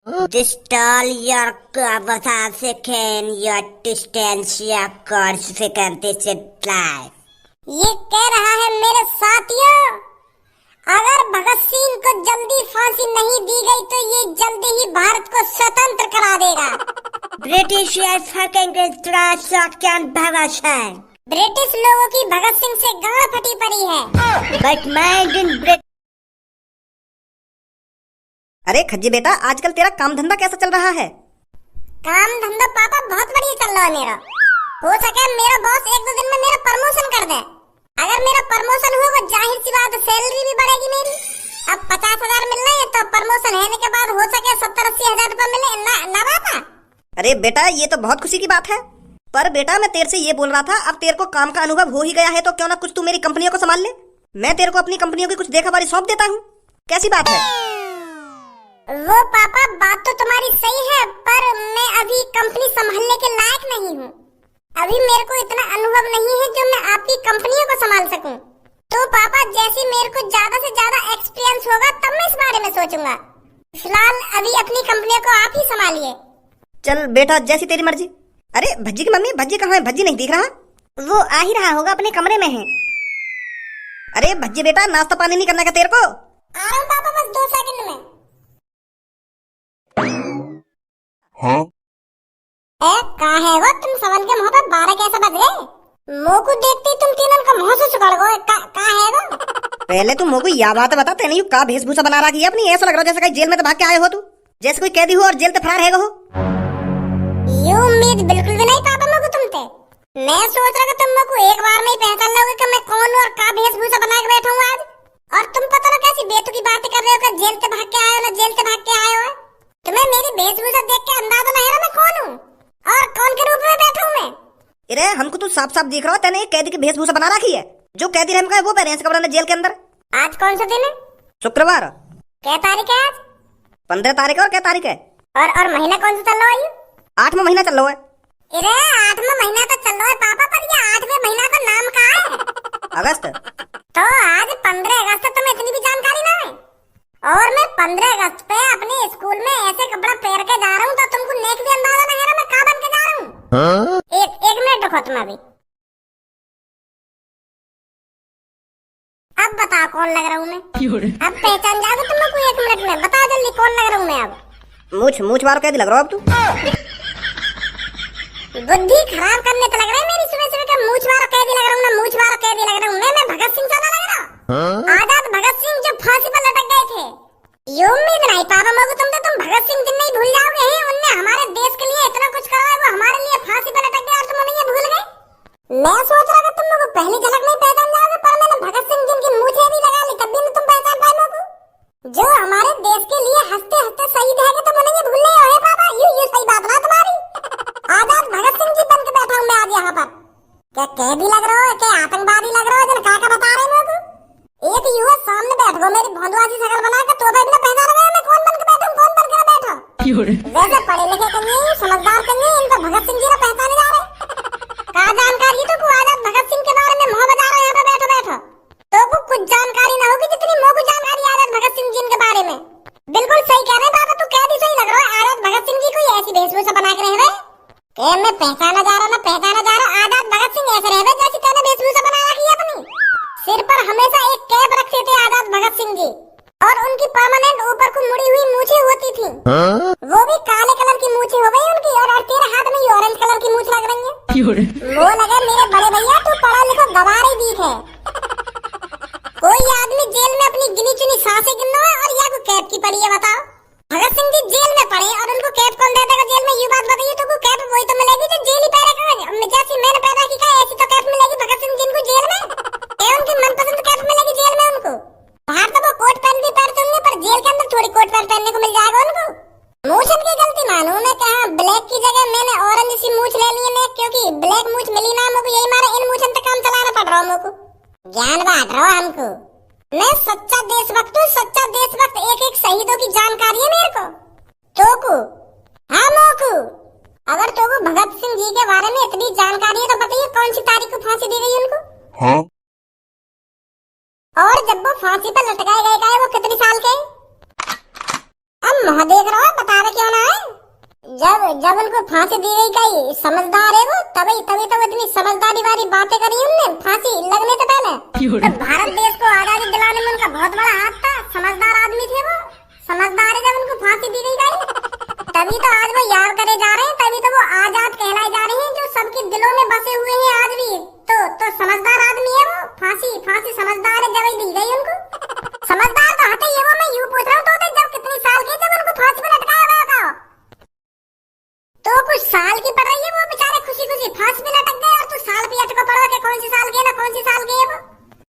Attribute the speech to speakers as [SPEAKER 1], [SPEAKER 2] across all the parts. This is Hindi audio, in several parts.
[SPEAKER 1] Distal your conversation, your distance, your consequence life.
[SPEAKER 2] ये कह रहा है मेरे साथियों, अगर भगत सिंह को जल्दी फांसी नहीं दी गई तो ये जल्दी ही भारत को स्वतंत्र करा देगा।
[SPEAKER 1] British is fucking can Bhagat Singh.
[SPEAKER 2] British लोगों की भगत सिंह से गांड फटी पड़ी है।
[SPEAKER 1] But mine in
[SPEAKER 3] अरे खज्जी बेटा, आजकल तेरा काम धंधा कैसा चल रहा है?
[SPEAKER 2] काम धंधा पापा बहुत बढ़िया चल रहा है मेरा। हो सके मेरा बॉस एक दो दिन में मेरा प्रमोशन कर दे। अगर मेरा प्रमोशन होगा जाहिर सी बात सैलरी भी बढ़ेगी मेरी। अब 50,000 मिल रहे हैं तो प्रमोशन होने के बाद हो सके 70-80 हजार रुपए मिले ना बात।
[SPEAKER 3] अरे बेटा, ये तो बहुत खुशी की बात है। पर बेटा, मैं तेरे से ये बोल रहा था, अब तेरे को काम का अनुभव हो ही गया है तो क्यों ना कुछ तू मेरी कंपनियों को संभाल ले। मैं तेरे को अपनी कंपनियों की कुछ देखभाली सौंप देता हूँ। कैसी बात है?
[SPEAKER 2] वो पापा बात तो तुम्हारी सही है, पर मैं अभी कंपनी संभालने के लायक नहीं हूँ। अभी मेरे को इतना अनुभव नहीं है जो मैं आपकी कंपनियों को संभाल सकूं। तो पापा जैसे मेरे को ज्यादा से ज्यादा एक्सपीरियंस होगा तब मैं इस बारे में सोचूंगा। फिलहाल अभी अपनी कंपनियों को आप ही संभालिए।
[SPEAKER 3] चल बेटा, जैसी तेरी मर्जी। अरे भज्जी की मम्मी, भज्जी कहाँ है? भज्जी नहीं दिख रहा।
[SPEAKER 1] वो आ ही रहा होगा, अपने कमरे में है।
[SPEAKER 3] अरे भज्जी बेटा, नाश्ता पानी नहीं करना क्या तेरे को?
[SPEAKER 2] आ रहा हूँ पापा, बस 2 सेकंड में।
[SPEAKER 4] हाँ?
[SPEAKER 2] कहाँ है वो? तुम सवन के मुंह पे 12 कैसे बज गए? मुंह को देखते ही तुम तीनों का मुंह से चुकड़ गए। कहाँ है वो?
[SPEAKER 3] पहले तुम मुझको यह बात बता, तेने यू का वेशभूषा बना रखी है अपनी? ऐसा लग रहा है जैसे कहीं जेल में तो भाग के आए हो तू, जैसे कोई कैदी हो और जेल से फरार है हो।
[SPEAKER 2] ये उम्मीद बिल्कुल भी नहीं पापा मुझको तुमसे। मैं सोच रहा था तुम मुझको एक बार में ही पहचान लोगे कि मैं कौन हूँ और का वेशभूषा बना के बैठा हूँ आज। और तुम पता ना कैसी बेतुकी बातें कर रहे हो कि जेल से भाग के आए हो ना जेल से भाग के आए हो। तुम्हें मेरी वेशभूषा देख के अंदाजा नहीं है मैं कौन हूँ और कौन के रूप में बैठा हूँ मैं।
[SPEAKER 3] अरे हमको तो साफ साफ दिख रहा है, तेने एक कैदी की वेशभूषा बना रखी है। जो कैदी रहम का है वो पहने हैं कपड़ा जेल के अंदर।
[SPEAKER 2] आज कौन सा दिन है?
[SPEAKER 3] शुक्रवार।
[SPEAKER 2] क्या तारीख है आज?
[SPEAKER 3] 15 तारीख है। और क्या तारीख है?
[SPEAKER 2] और महीना कौन सा चल रहा है?
[SPEAKER 3] 8वां महीना चल रहा है।
[SPEAKER 2] अरे 8वां महीना तो चल रहा है पापा, पर ये 8वें महीना का नाम क्या है?
[SPEAKER 3] अगस्त।
[SPEAKER 2] तो आज 15 अगस्त तुम्हें इतनी भी जानकारी ना है। और मैं 15 अगस्त पे अपने स्कूल में ऐसे कपड़ा पहन के जा रहा हूँ तो तुमको नेक भी अंदाजा नहीं है मैं कहाँ बन के जा रहा हूँ।
[SPEAKER 4] हाँ?
[SPEAKER 2] एक मिनट रुको तुम अभी। अब बताओ कौन लग रहा हूँ मैं? अब पहचान जाओगे तुम लोग 1 मिनट में। बता जल्दी कौन लग रहा हूँ मैं अब?
[SPEAKER 3] मूछ मारो कैदी लग रहा हो अब तू।
[SPEAKER 2] बुद्धि खराब करने तो लग रहा है मेरी सुबह सुबह का। मूछ मारो कैदी लग रहा हूँ ना, मूछ मारो कैदी लग रहा हूँ मैं भगत सिंह साला लग रहा हूँ।
[SPEAKER 4] हाँ?
[SPEAKER 2] आजाद भगत सिंह जो फांसी पर लटक गए थे। ये उम्मीद नहीं पापा मुझको तुम भगत सिंह दिन नहीं भूल जाओगे हैं। उनने हमारे देश के लिए इतना कुछ करा है, वो हमारे लिए फांसी पर लटक गए और तुम उन्हें भूल गए। मैं सोच रहा था तुम लोग पहली झलक में पहचान जाओगे, पर मैंने भगत सिंह जिनकी मूछें भी लगा ली तब भी तुम पहचान पाए मुझको। जो हमारे देश के लिए हंसते हंसते शहीद है तुम उन्हें भूल गए हो पापा। ये सही बात ना तुम्हारी। आजाद भगत सिंह जी बन के बैठा हूँ मैं आज यहाँ पर। क्या कैदी लग रहा हो, क्या आतंकवादी लग रहा हो? जरा क्या बता रहे मुझको। एक युवा सामने बैठ गो मेरी भोंदुआ सी शकल बना के, तो भी ना पहचान रहे मैं कौन बन के बैठा हूँ, कौन बन के बैठा। वैसे पढ़े लिखे कन्या समझदार कन्या इनको भगत सिंह जी ने पहचाने जा रहे। कहा जानकारी तो को आजाद भगत सिंह के बारे में मुँह बजा रहे यहाँ पे बैठो बैठो। तो को कुछ जानकारी ना होगी जितनी मुँह को जानकारी आजाद भगत सिंह जी के बारे में। बिल्कुल सही कह रहे बाबा, तू कैदी सही लग रहा है। आजाद भगत सिंह जी कोई ऐसी वेशभूषा बना के रहे मैं पहचाना जा रहा ना पहचाना जा रहा। आजाद भगत सिंह ऐसे रहे जैसी तेने वेशभूषा बना रखी है अपनी। सिर पर हमेशा एक कैप रखते थे आजाद भगत सिंह जी और उनकी परमानेंट ऊपर को मुड़ी हुई मूछें होती थी।
[SPEAKER 4] हाँ?
[SPEAKER 2] वो भी काले कलर की मूछें हो गई उनकी। और तेरे हाथ में ऑरेंज कलर की मूछ लग रही है। वो लगे मेरे बड़े भैया तू पढ़ा लिखा गवार ही दीख है। कोई आदमी जेल में अपनी गिनी चुनी सांसें गिनना है और या को कैप की पड़ी है बताओ। भगत सिंह जी जेल में पड़े और उनको कैप कौन दे देगा जेल में? ये बात बताइए। तो को कैप वही तो मिलेगी जो जेल ही पहनेगा। जैसी मैंने पैदा की का ऐसी तो कैप मिलेगी भगत सिंह जिनको जेल में। उनकी मनपसंद कैप मिलेगी जेल में उनको। बाहर तो वो कोट पैंट भी पहनते होंगे पर जेल के अंदर थोड़ी कोट पैंट पहनने को मिल जाएगा उनको। मूछ की गलती मानो ने कहा ब्लैक की जगह मैंने ऑरेंज सी मूछ ले ली है क्योंकि ब्लैक मूछ मिली ना मुझको, यही मारे इन मूछन पे काम चलाना पड़ रहा मुझको। ज्ञान बांट रहा हमको। मैं सच्चा देशभक्त हूँ, सच्चा देशभक्त। एक एक शहीदों की जानकारी है मेरे को। तोकू हाँ मोकू, अगर तोकू भगत सिंह जी के बारे में इतनी जानकारी है तो बताइए कौन सी तारीख को फांसी दी गई उनको?
[SPEAKER 4] हाँ?
[SPEAKER 2] और जब वो फांसी पर लटकाए गए वो कितने साल के? अब मुँह देख रहा है बता रहे कि जब जब उनको फांसी दी गई कही समझदार है वो, तभी तभी तो इतनी समझदारी वाली बातें करी उनने फांसी लगने से पहले। तो भारत देश को आजादी दिलाने में उनका बहुत बड़ा हाथ था, समझदार आदमी थे वो, समझदार है। जब उनको फांसी दी गई तभी तो आज वो याद करे जा रहे हैं, तभी तो वो आजाद कहलाए जा रहे हैं, जो सबके दिलों में बसे हुए हैं आज भी। तो समझदार आदमी है वो, फांसी समझदार है, जब दी गई उनको। समझदार तो हटे ये वो, मैं यूं पूछ रहा हूँ तो जब कितनी साल के जब उनको फांसी पे लटकाया गया था, तो कुछ साल की पड़ रही है वो बेचारे खुशी खुशी फांसी पे लटक गए, और तू साल पे अटका पड़ा के कौन सी साल के ना कौन सी साल के है वो।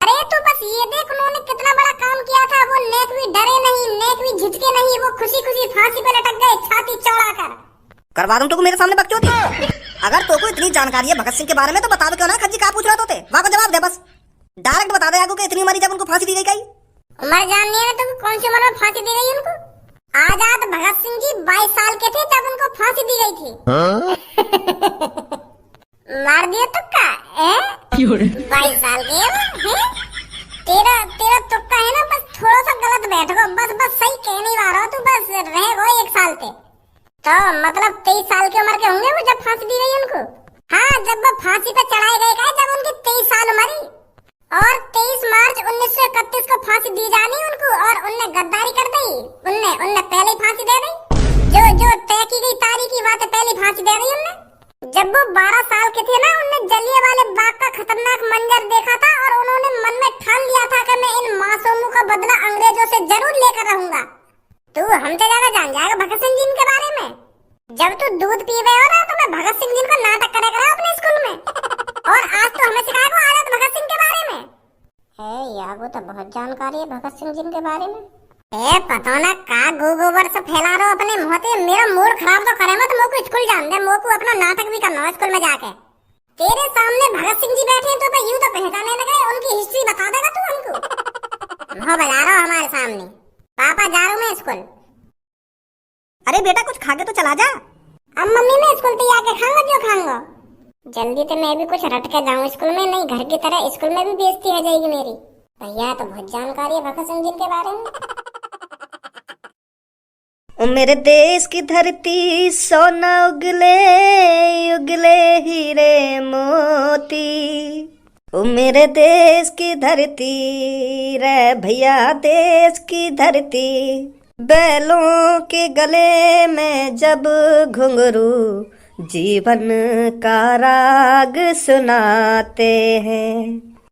[SPEAKER 2] अरे तू बस ये देख उन्होंने कितना बड़ा काम किया था, वो नेक भी डरे नहीं, नेक भी झिझके नहीं, वो खुशी खुशी फांसी पे लटक गए छाती चौड़ा कर।
[SPEAKER 3] करवा दूं तो मेरे सामने बकचोदी। अगर तो को इतनी जानकारी है भगत सिंह के बारे में तो बता दो क्यों ना खज्जी का पूछ रहा तो वहां को जवाब दे, बस डायरेक्ट बता दे आगू के इतनी उम्र जब उनको फांसी दी गई।
[SPEAKER 2] उम्र जाननी है तुम, कौन सी उम्र में फांसी दी गई उनको? आजाद भगत सिंह जी 22 साल के थे जब उनको फांसी दी गई थी। मार दिया तुक्का 22 साल के है? तेरा तुक्का है ना, बस थोड़ा सा गलत बैठ गो, बस सही कह नहीं पा रहा तू, बस रह गो 1 साल पे। तो मतलब 23 साल की उम्र के होंगे वो जब फांसी दी गई उनको। हाँ, जब वो फांसी पे चढ़ाए गए का जब उनकी 23 साल उम्र, और 23 मार्च 1931 को फांसी दी जानी उनको, और उनने गद्दारी कर दी, उनने पहले ही फांसी दे दी, जो तय की गई तारीख की बात पहले फांसी दे दी उनने। जब वो 12 साल के थे ना, उनने जलियांवाले बाग का खतरनाक मंजर देखा था, और उन्होंने मन में ठान लिया था कि मैं इन मासूमों का बदला अंग्रेजों से जरूर लेकर रहूंगा। तू हमसे ज्यादा जान जाएगा भगत सिंह जी के बारे में। जब तू दूध पी गए हो ना, तो मैं भगत सिंह जी को नाटक करे अपने स्कूल में, और आज तो हमें सिखाएगा आजाद भगत सिंह के बारे में। यार वो तो बहुत जानकारी है भगत सिंह जी के बारे में। पता ना का गोबर से फैला रहा हो अपने मुंह पे, मेरा मूड खराब तो करे मत, मोको स्कूल जान दे, मोको अपना नाटक भी करना है स्कूल में जाके। तेरे सामने भगत सिंह जी बैठे हैं तो यूं तो पहचाने लगे, उनकी हिस्ट्री बता देगा तू हमको। हाँ बजा रहा हमारे सामने, पापा जा रहा हूँ मैं स्कूल।
[SPEAKER 3] अरे बेटा कुछ खा के तो चला जा।
[SPEAKER 2] अब मम्मी मैं स्कूल पे आके खाऊंगा, जो खाऊंगा जल्दी तो मैं भी कुछ रट के जाऊँ स्कूल में, नहीं घर की तरह स्कूल में भी बेइज्जती हो जाएगी मेरी। भैया तो बहुत जानकारी है भगत सिंह जी के बारे में।
[SPEAKER 3] ओ मेरे देश की धरती सोना उगले उगले हीरे मोती, ओ मेरे देश की धरती रे भैया देश की धरती, बैलों के गले में जब घुंघरू जीवन का राग सुनाते हैं,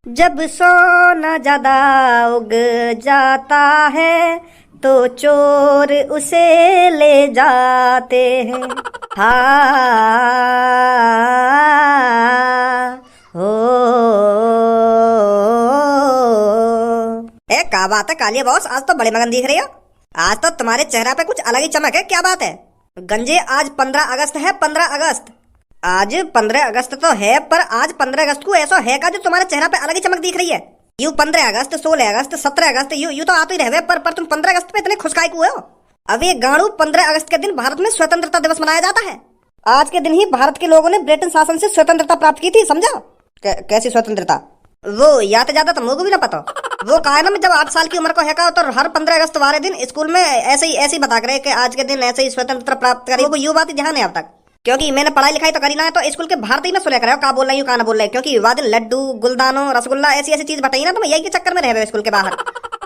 [SPEAKER 3] जब सोना ज्यादा उग जाता है तो चोर उसे ले जाते हैं। हाँ हो क्या बात है कालिया बॉस, आज तो बड़े मगन दिख रही हो। आज तो तुम्हारे चेहरा पे कुछ अलग ही चमक है, क्या बात है? गंजे आज 15 अगस्त है, 15 अगस्त। आज 15 अगस्त तो है, पर आज 15 अगस्त को ऐसा है का जो तुम्हारे चेहरा पे अलग ही चमक दिख रही है। You 15 August, 16 August, 17 August you तो आते ही रहे, पर तुम 15 अगस्त पे इतने खुशकाई को हो। अब ये गाड़ू 15 अगस्त के दिन भारत में स्वतंत्रता दिवस मनाया जाता है। आज के दिन ही भारत के लोगों ने ब्रिटेन शासन से स्वतंत्रता प्राप्त की थी, समझा? कैसी स्वतंत्रता? वो याद ज्यादा तो मुझे भी ना पता। वो कहा है ना, जब 8 साल की उम्र को है का, तो हर 15 अगस्त वाले दिन स्कूल में ऐसे ही बता करे कि आज के दिन ऐसे ही स्वतंत्रता प्राप्त करी। वो यू बात ध्यान है अब तक, क्योंकि मैंने पढ़ाई लिखाई तो करी ना है, तो स्कूल के बाहर ही मैं सुने कर का बोल रही हूँ का ना बोल रहे, क्योंकि वह दिन लड्डू गुलदानो रसगुल्ला ऐसी चीज बताई ना, तो मैं यही के चक्कर में रह स्कूल के बाहर।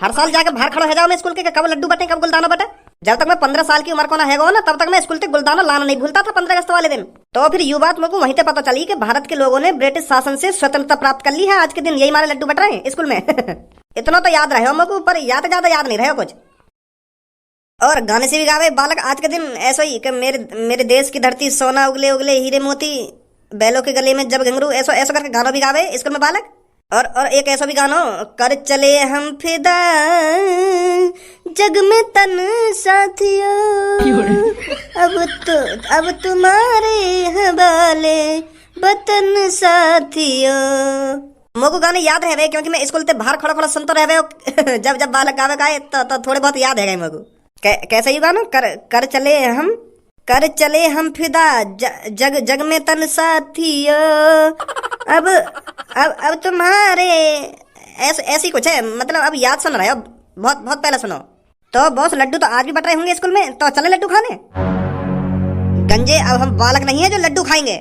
[SPEAKER 3] हर साल जाकर बाहर खड़ा हो जाओ मैं स्कूल के, कब लड्डू बटे कब गुलदानो बटे। जब तक मैं 15 साल की उम्र को ना है ना, तब तक मैं स्कूल से गुलदानो लाना नहीं भूलता था 15 अगस्त वाले दिन। तो फिर यू बात मुझको वहीं पे पता चली कि भारत के लोगों ने ब्रिटिश शासन से स्वतंत्रता प्राप्त कर ली है। आज के दिन यही हमारे लड्डू बट रहे हैं स्कूल में। इतना तो याद रहे मुझको, पर ज्यादा याद नहीं रहे कुछ। और गाने से भी गावे बालक आज के दिन ऐसा ही कि मेरे देश की धरती सोना उगले उगले हीरे मोती, बैलों के गले में जब घुंघरू, ऐसा करके गाना भी गावे स्कूल में बालक। और एक ऐसा भी गानो, कर चले हम फिदा जग में तन साथियों, अब तुम्हारे हवाले वतन साथियों। मुझको गाने याद रहे क्योंकि मैं स्कूल से बाहर खड़ा सुनता रहे जब बालक गावे गाए तो थोड़े बहुत याद है मुझको। कैसे ही गानो, कर चले हम फिदा जग में तन साथियों, अब तुम्हारे ऐसी कुछ है, मतलब अब याद सुन रहे हो, बहुत पहले सुनो। तो बॉस लड्डू तो आज भी बट रहे होंगे स्कूल में, तो चले लड्डू खाने। गंजे अब हम बालक नहीं है जो लड्डू खाएंगे।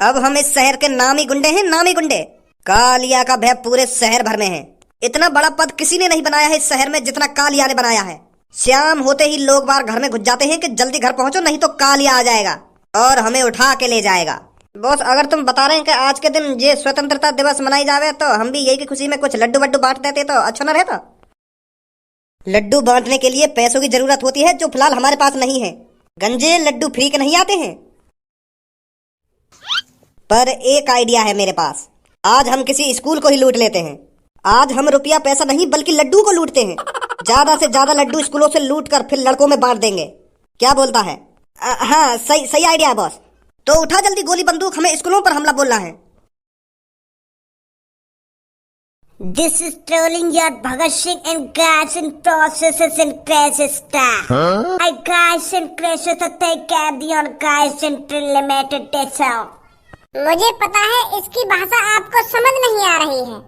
[SPEAKER 3] अब हम इस शहर के नामी गुंडे हैं, नामी गुंडे। कालिया का भय पूरे शहर भर में है। इतना बड़ा पद किसी ने नहीं बनाया है इस शहर में जितना कालिया ने बनाया है। शाम होते ही लोग बाहर घर में घुस जाते हैं कि जल्दी घर पहुंचो नहीं तो कालिया आ जाएगा और हमें उठा के ले जाएगा। बॉस अगर तुम बता रहे हैं कि आज के दिन ये स्वतंत्रता दिवस मनाई जावे तो हम भी यही की खुशी में कुछ लड्डू वड्डू बांट देते तो अच्छा न रहता। लड्डू बांटने के लिए पैसों की जरूरत होती है जो फिलहाल हमारे पास नहीं है। गंजे लड्डू फ्री के नहीं आते हैं। पर एक आइडिया है मेरे पास। आज हम किसी स्कूल को ही लूट लेते हैं। आज हम रुपया पैसा नहीं बल्कि लड्डू को लूटते हैं। ज्यादा से ज्यादा लड्डू स्कूलों से लूट कर फिर लड़कों में बांट देंगे। क्या बोलता है? हाँ सही सही आइडिया है बॉस। तो उठा जल्दी गोली बंदूक, हमें स्कूलों पर हमला बोलना है।
[SPEAKER 1] This is trolling your Bhagat Singh and guys and processes and crashes stuff. I guys and crashes to take care your guys and limited detail.
[SPEAKER 2] मुझे पता है इसकी भाषा आपको समझ नहीं आ रही है,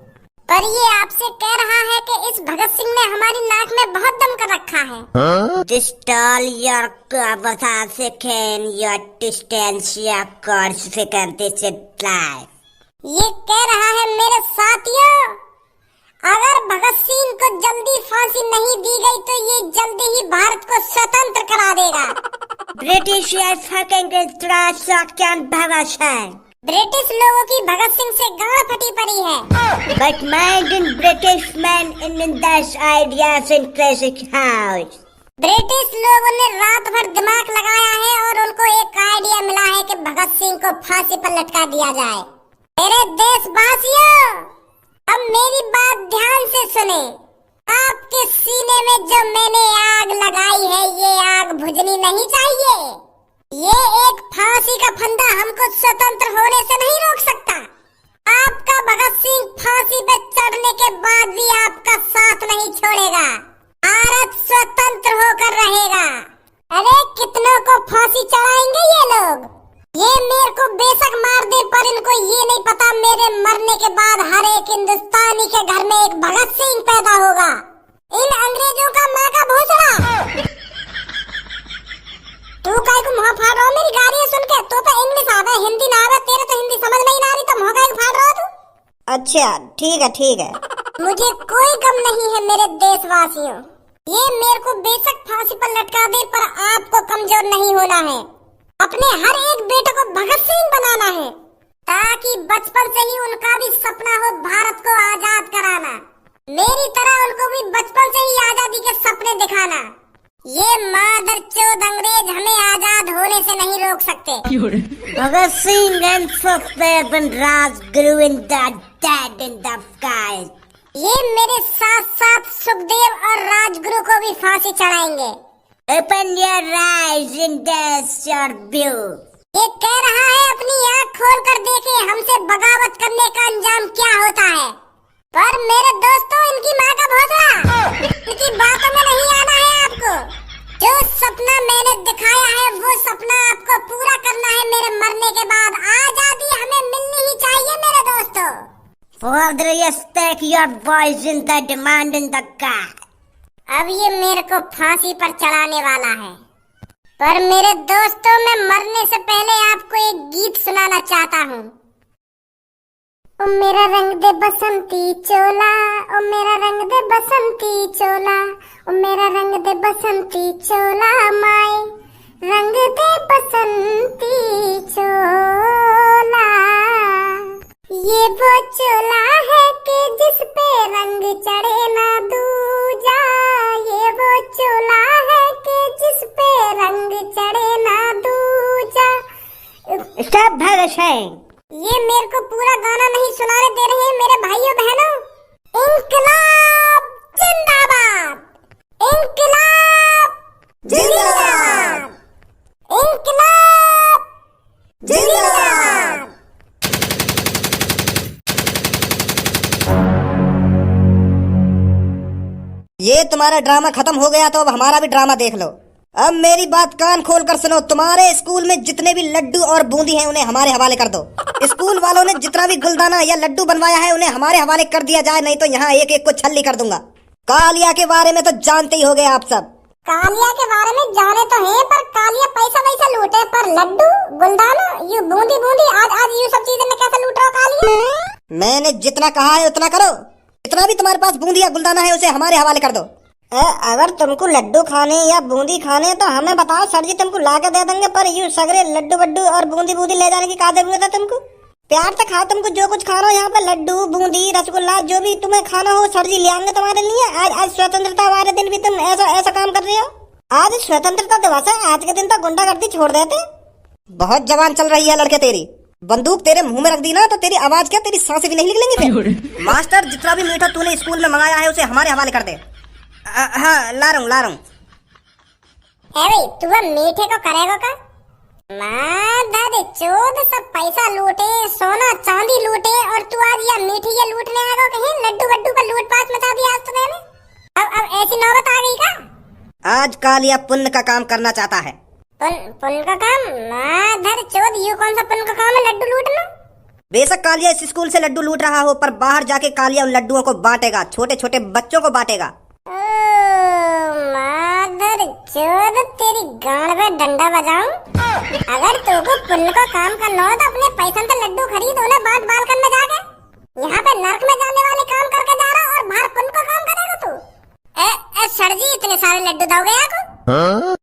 [SPEAKER 2] पर ये आपसे कह रहा है कि इस भगत सिंह ने हमारी नाक में बहुत दम कर रखा है।
[SPEAKER 1] Distill your conversation, your distance, your consequence life.
[SPEAKER 2] ये कह रहा है मेरे साथियों, अगर भगत सिंह को जल्दी फांसी नहीं दी गई तो ये जल्दी ही भारत को स्वतंत्र करा देगा।
[SPEAKER 1] British is fucking can Bhagat Singh.
[SPEAKER 2] British लोगों की भगत सिंह से गांड फटी पड़ी है।
[SPEAKER 1] But mind in British man in this ideas in classic house.
[SPEAKER 2] British लोगों ने रात भर दिमाग लगाया है और उनको एक आइडिया मिला है कि भगत सिंह को फांसी पर लटका दिया जाए। मेरे देशवासियों, अब मेरी बात ध्यान से सुने। आपके सीने में जो मैंने आग लगाई है ये आग बुझनी नहीं चाहिए। ये एक फांसी का फंदा हमको स्वतंत्र होने से नहीं रोक सकता। आपका भगत सिंह फांसी पे चढ़ने के बाद भी आपका साथ नहीं छोड़ेगा। भारत स्वतंत्र होकर रहेगा। अरे कितनों को फांसी चढ़ाएंगे ये लोग। ये मेरे को बेशक मार दे पर इनको ये नहीं पता मेरे मरने के बाद हर एक हिंदुस्तानी के घर में एक भगत सिंह पैदा होगा। इन अंग्रेजों का माँ का भोसड़ा। तू काहे को मुंह फाड़ रहा मेरी गाली सुन के? तो इंग्लिश आवे हिंदी ना आवे, तेरे तो हिंदी समझ नहीं आ रही तो मुंह काहे को फाड़ रहा तू?
[SPEAKER 3] अच्छा ठीक है ठीक है।
[SPEAKER 2] मुझे कोई गम नहीं है मेरे देशवासियों। ये मेरे को बेशक फांसी पर लटका दे पर आपको कमजोर नहीं होना है। अपने हर एक बेटे को भगत सिंह बनाना है ताकि बचपन से ही उनका भी सपना हो भारत को आजाद कराना। मेरी तरह उनको भी बचपन से ही आजादी के सपने दिखाना। ये मादरचोद अंग्रेज हमें आजाद होने से नहीं रोक सकते।
[SPEAKER 1] Bhagat Singh and Sukhdev and Rajguru in the dead in the sky.
[SPEAKER 2] ये मेरे साथ साथ सुखदेव और राजगुरु को भी फांसी चढ़ाएंगे।
[SPEAKER 1] Open your eyes and that's your view.
[SPEAKER 2] ये कह रहा है अपनी आँख खोल कर देखे हमसे बगावत करने का अंजाम क्या होता है। पर मेरे दोस्तों, इनकी माँ का भोसड़ा, इनकी बातों में नहीं आना है आपको। जो सपना मैंने दिखाया है वो सपना आपको पूरा करना है मेरे मरने के बाद। आजादी हमें मिलनी ही चाहिए मेरे दोस्तों।
[SPEAKER 1] Further you stake your voice in the demand in the God.
[SPEAKER 2] अब ये मेरे को फांसी पर चढ़ाने वाला है, पर मेरे दोस्तों मैं मरने से पहले आपको एक गीत सुनाना चाहता हूँ। ओ मेरा रंग दे बसंती चोला, ओ मेरा रंग दे बसंती चोला, ओ मेरा रंग दे बसंती चोला माए, रंग दे बसंती चोला। ये वो चोला है कि जिस पे रंग चढ़े ना दूजा। ये वो चोला है कि जिस पे रंग चढ़े ना दूजा।
[SPEAKER 1] Stop Bhagat Singh.
[SPEAKER 2] ये मेरे को पूरा गाना नहीं सुनाने दे रहे हैं मेरे भाइयों बहनों। इंकलाब जिंदाबाद, इंकलाब जिंदाबाद, इंकलाब जिंदाबाद।
[SPEAKER 3] ये तुम्हारा ड्रामा खत्म हो गया तो अब हमारा भी ड्रामा देख लो। अब मेरी बात कान खोल कर सुनो। तुम्हारे स्कूल में जितने भी लड्डू और बूंदी हैं उन्हें हमारे हवाले कर दो। स्कूल वालों ने जितना भी गुलदाना या लड्डू बनवाया है उन्हें हमारे हवाले कर दिया जाए, नहीं तो यहाँ एक एक को छल्ली कर दूंगा। कालिया के बारे में तो जानते ही होगे आप सब।
[SPEAKER 2] कालिया के बारे में जाने तो हैं, पर कालिया पैसा वैसा लूटे पर और लड्डू गुलदाना यू बूंदी बूंदी आज आज यू सब चीजें मैं कैसे लूट रहा हूँ कालिया।
[SPEAKER 3] मैंने जितना कहा है उतना करो। जितना भी तुम्हारे पास बूंदी या गुलदाना है उसे हमारे हवाले कर दो।
[SPEAKER 1] अगर तुमको लड्डू खाने या बूंदी खाने तो हमें बताओ सर जी, तुमको ला के दे देंगे। पर यू सगरे लड्डू वड्डू और बूंदी बूंदी ले जाने की क्या जरूरत है तुमको? प्यार से खाओ, तुमको जो कुछ खाना हो यहाँ पे लड्डू बूंदी रसगुल्ला जो भी तुम्हें खाना हो सर जी ले आएंगे तुम्हारे लिए। आज स्वतंत्रता वाले दिन भी तुम ऐसा काम कर रहे हो। आज स्वतंत्रता दिवस है, आज के दिन तो गुंडागर्दी छोड़ देते।
[SPEAKER 3] बहुत जवान चल रही है लड़के तेरी। बंदूक तेरे मुंह में रख दी ना तो तेरी आवाज क्या, तेरी सांसें भी नहीं निकलेंगी फिर। मास्टर, जितना भी मीठा तूने स्कूल में मंगाया है उसे हमारे हवाले कर दे। हाँ, ला रहा हूँ।
[SPEAKER 2] भाई तू मीठे को करेगा का? माधर चोद सब पैसा लूटे, सोना चांदी लूटे और तू आज ये मीठी ये लूटने आएगा कहीं? लड्डू वड्डू का लूटपाट मचा दिया आज तूने। अब ऐसी नौबत आ गई का?
[SPEAKER 3] आज कालिया पुण्य का काम करना चाहता है।
[SPEAKER 2] पुण्य का काम? माधर चोद यू कौन सा पुण्य का काम है लड्डू लूटना?
[SPEAKER 3] बेशक कालिया इस स्कूल से लड्डू लूट रहा हो, पर बाहर जाके कालिया उन लड्डुओं को बांटेगा, छोटे छोटे बच्चों को बांटेगा।
[SPEAKER 2] माधर चोद तेरी गांड में डंडा बजाऊं? अगर तुमको पुण्य का काम करना हो तो अपने पैसे से लड्डू खरीद उन्हें बांट बाल करने जाके। यहाँ पे नर्क में जाने वाले काम करके जा रहा और बाहर पुण्य का काम करेगा तू? सर जी इतने सारे लड्डू दोगे आपको?